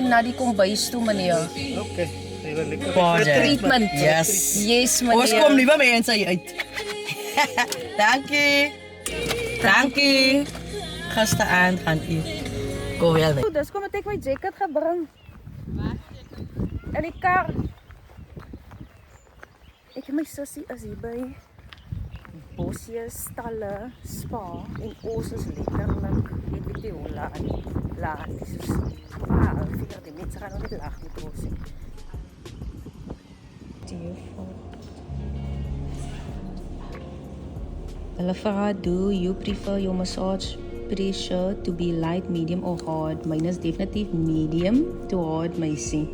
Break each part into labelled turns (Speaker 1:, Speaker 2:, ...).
Speaker 1: Na die kombuis toe, meneer.
Speaker 2: Okay.
Speaker 1: Treatment.
Speaker 3: Yes.
Speaker 1: Yes,
Speaker 3: Ons
Speaker 1: meneer.
Speaker 3: kom liewe mense hier uit. Dankie. Dankie. Gisterand gaan u go wel weg.
Speaker 1: Dus kom ek my jacket gebring. In die kar. Ek en my sussie is hier by Bossie Stalle Spa en ons is letterlik, ek weet nie hoe laat dis is. Vier die mense gaan nog net lag met Bossie. Hulle vra, do you prefer your massage pressure to be light, medium or hard? Mine is definitief medium to hard, meisie.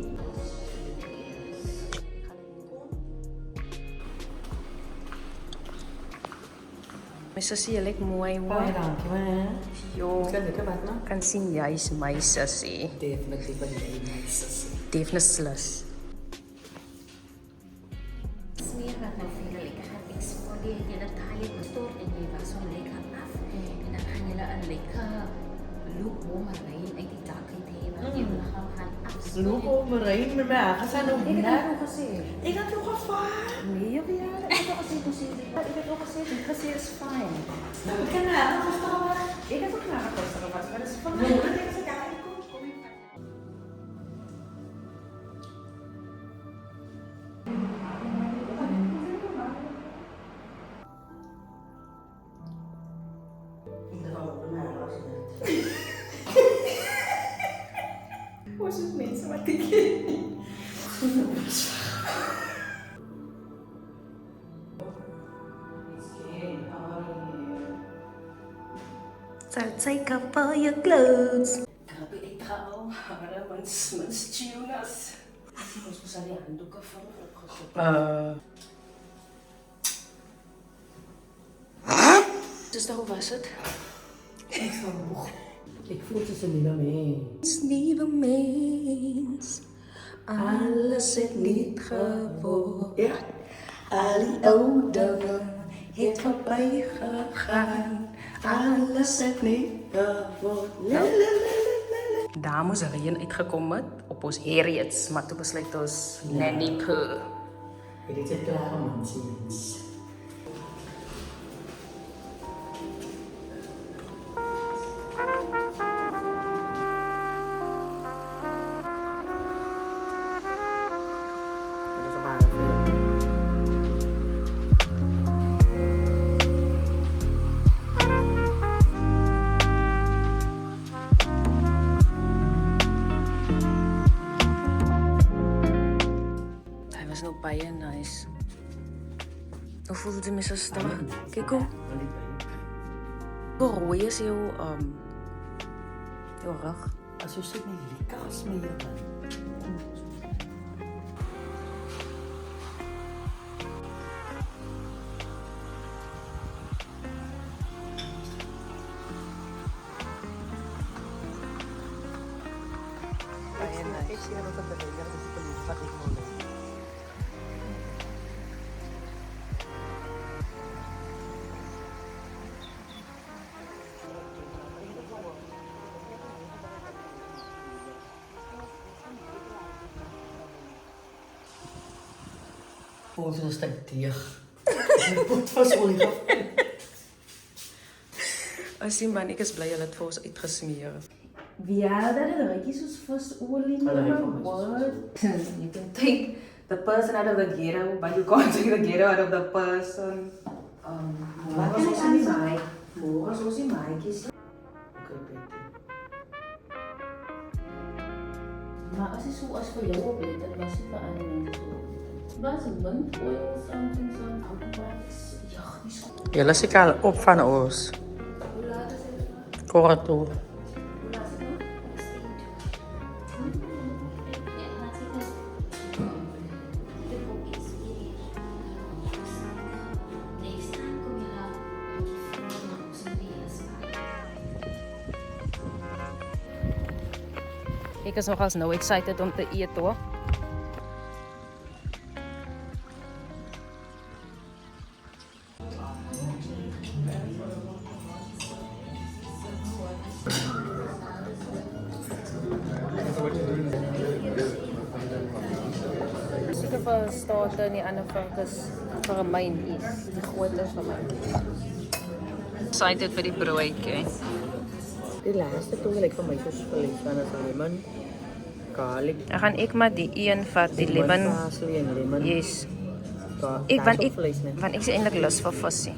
Speaker 1: My sussie, jy lyk mooi hoor.
Speaker 3: Baie dankie man.
Speaker 1: Jo,
Speaker 3: Kan dit wat nou?
Speaker 1: kan sien jy is my sussie.
Speaker 3: Definitely by die nice.
Speaker 1: Definitely.
Speaker 4: Smeer wat nou vir julle lekker gaan exfoliate. Julle taille gestort en jy was hom lekker af. En dan gaan julle 'n lekker lukewarm rein uit die dak uit hê. Want jy liggaam gaan afspoel.
Speaker 3: Loop op my rein met my haar gaan op.
Speaker 1: Ek het al gesê.
Speaker 3: Ek het jou gevraag.
Speaker 1: Nee, ja, ek het al gesê dis ek het al gesê dit gesê is fyn.
Speaker 3: Nou kan jy al verstaan.
Speaker 1: Ek het ook klaar gekoster was, maar dis van my ek sê ja, kom hier. Was dit mense wat ek So take up all your clothes.
Speaker 3: Grabe ek trouw. Hare mens tunas. Ons moet al die handdoeke van opgesit.
Speaker 1: Dus hoe was het?
Speaker 3: Ek is van moeg. Ek voel soos 'n nuwe mens.
Speaker 1: Nieuwe mens. Alles het niet geword.
Speaker 3: Ja.
Speaker 1: Al die ou dinge het verby gegaan. Alles het
Speaker 3: niet geword.
Speaker 1: Daar moes reën uitgekom het op ons Harriets, maar toe besluit ons Nanny Poo.
Speaker 3: Dit is klaar mens.
Speaker 1: Hij was nog baie nice. Hoe voelde het met zijn stem? Kijk hoe rooi is jou rug.
Speaker 3: As jy sit nie lekker as my hier dan.
Speaker 1: Baie nice.
Speaker 3: Ek sien dat dit lekker is vir die wat ek nou doen. Voel zo'n stuk deeg. Mijn pot was olie.
Speaker 1: As die man, ek is bly hulle het vir ons uitgesmeer.
Speaker 4: Ja, dat is right. Soos visolie. What? You can take the person out of the ghetto, but you can't take the ghetto out of the person. Wat was ons in die maai? Môre is ons die maatjies. Maar as jy so as vir jou oplet, dit was nie vir ander mense so. Was mint oil something ja, die so.
Speaker 1: Julle is al op van ons.
Speaker 4: Hoe laat is dit?
Speaker 1: Kort toe.
Speaker 4: Hoe laat is dit nou?
Speaker 1: Ek is nogals nou excited om te eet hoor. Seker vir state en die ander varkens vir my is. Die groot is vir my. Excited vir die broodjie. Die laaste toe wil ek vir my so vlees van as lemon, garlic. Dan gaan ek maar die een vat, die lemon. Yes. Ek want ek is eintlik lus vir visie.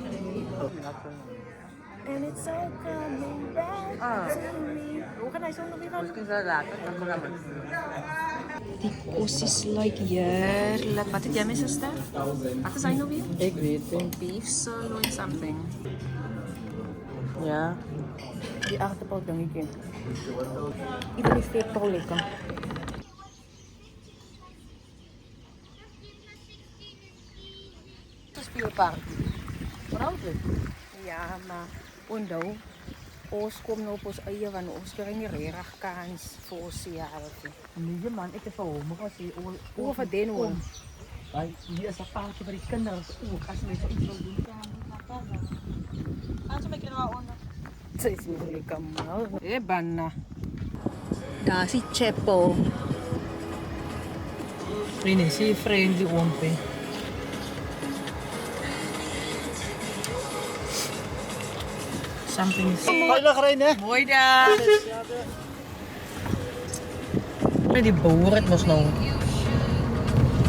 Speaker 1: And it's all coming back to me. Hoe gaan hy so nog weer gaan? Miskien sal later kan programma. Die kos is like heerlik. Wat het jy my suster? Wat is hy nou weer? Ek weet nie. Beef sirloin something. Ja. Die aardappel dingetjie. Ik vind die vet toch lekker. Dat is veel paard. Waarom het? Ja, maar onthou, ons kom nou op ons eie, want ons krijgen niet reg kans voor ons jaren.
Speaker 2: Nee man, ik heb al honger als je
Speaker 1: Over den hoor.
Speaker 2: Hier is een paardje voor die kinderen ook. Als je iets wil doen. Als je me krijgt onder.
Speaker 1: Sy is weer lekker mal. Banna. Daar is die chapel.
Speaker 2: Vrienden, zie je vriend die ompie. Something is... Veilig rijden, hè?
Speaker 1: Mooi daar.
Speaker 2: Nee, die boer, het was nou...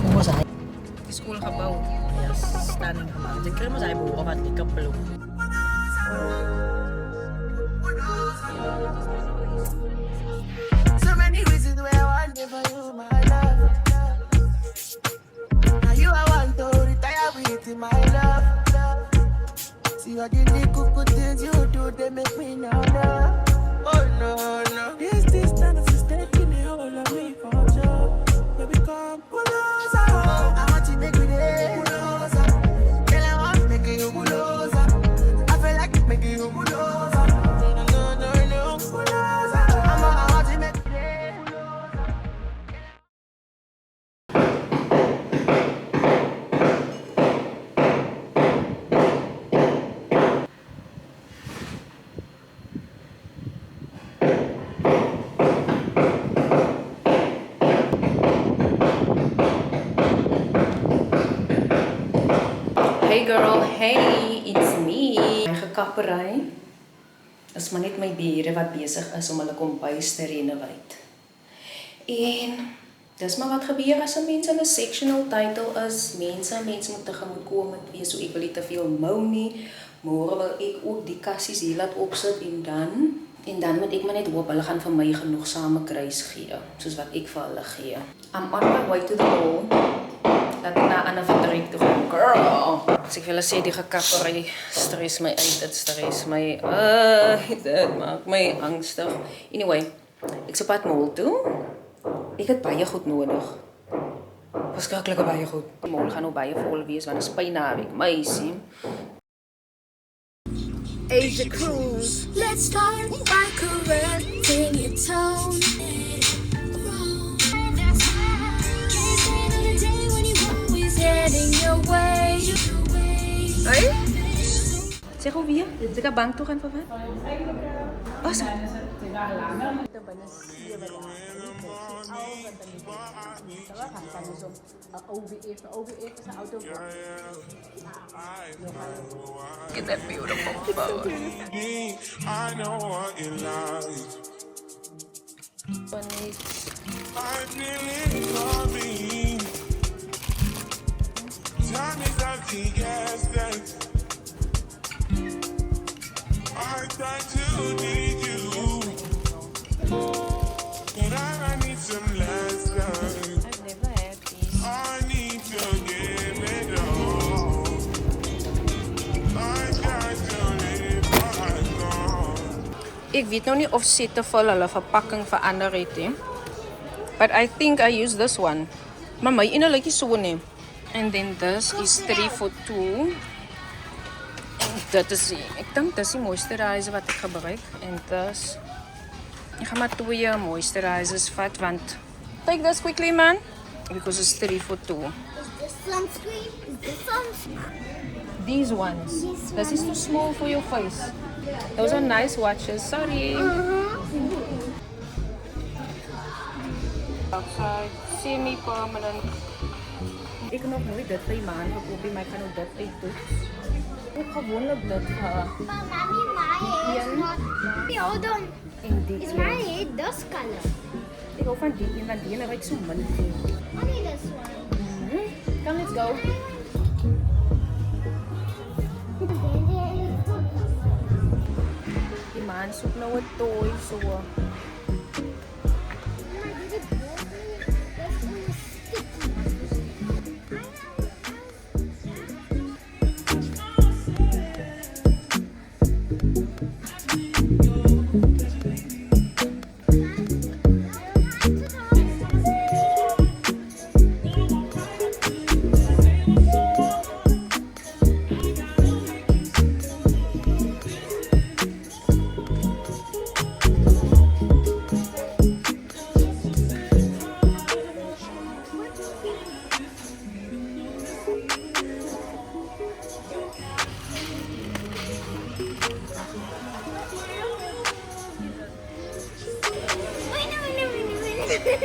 Speaker 2: Hoe was hij?
Speaker 1: Die schoolgebouw.
Speaker 2: Ja, standing gemaakt. Ik kreeg maar zijn boer, want ik heb peluk.
Speaker 5: So many reasons why I want it for you, my love. Now you I want to retire with my love. See all the little things you do, they make me now love. Oh no, no. This distance is taking a hold of me for sure. Baby, come pull us out. I want you to make me there. Pull us out. Girl, I want to make you pull us out. I feel like it making you pull us out.
Speaker 1: Hey girl, hey, it's me. My gekappery is maar net my bure wat besig is om hulle kombuis te renovate. En dis maar wat gebeur as 'n mens in 'n sectional title is. Mense moet tegemoetkomend wees, so ek wil nie te veel mou nie. Môre wil ek ook die kassies hier laat opsit en dan moet ek maar net hoop hulle gaan vir my genoegsame kruis gee, soos wat ek vir hulle gee. I'm on my way to the mall. Laat ek na 'n ander vertrek toe gaan, girl. As ek vir hulle sê die gekappery stres my uit, dit stres my. Dit maak my angstig. Anyway, ek sou pad mall toe. Ek het baie goed nodig. Verskriklik baie goed. Die mall gaan nou baie vol wees want dit is bynaweek, meisie.
Speaker 6: Asia Cruise. Let's start by correcting your tone. Getting your way.
Speaker 1: Hey? Zeg hoe weer? Ze gaan bank toe gaan voor wat? Oh, zo. Get that beautiful photo.
Speaker 7: I know what you like. I feel it coming. Time is up to gas tanks. I try to need you, but I need some love.
Speaker 3: Ek weet nou nie of Cetaphil hulle verpakking verander het nie. But I think I use this one. Maar my ene lyk nie so nie. And then this is 3 for 2. En dit is ek dink dis die moisturizer wat ek gebruik. En dis ek gaan maar 2 moisturizers vat want take this quickly man because it's 3 for 2.
Speaker 6: Is this sunscreen? Is this sunscreen?
Speaker 3: These ones. This is too small for your face. Those are nice watches. Sorry. Outside, semi-permanent.
Speaker 1: Ik heb nog nooit dit bij maan gekocht, maar ik ga nog dit uittoets. Ook gewoonlijk dit
Speaker 6: But mommy, my hair is not. Hold on.
Speaker 1: in die
Speaker 6: Is my hair this color?
Speaker 1: Ik hou van die een, want die heb ik zo min van.
Speaker 6: Only this one.
Speaker 1: Come, let's go. Die man zoekt nou een toy, zo.
Speaker 6: Wait.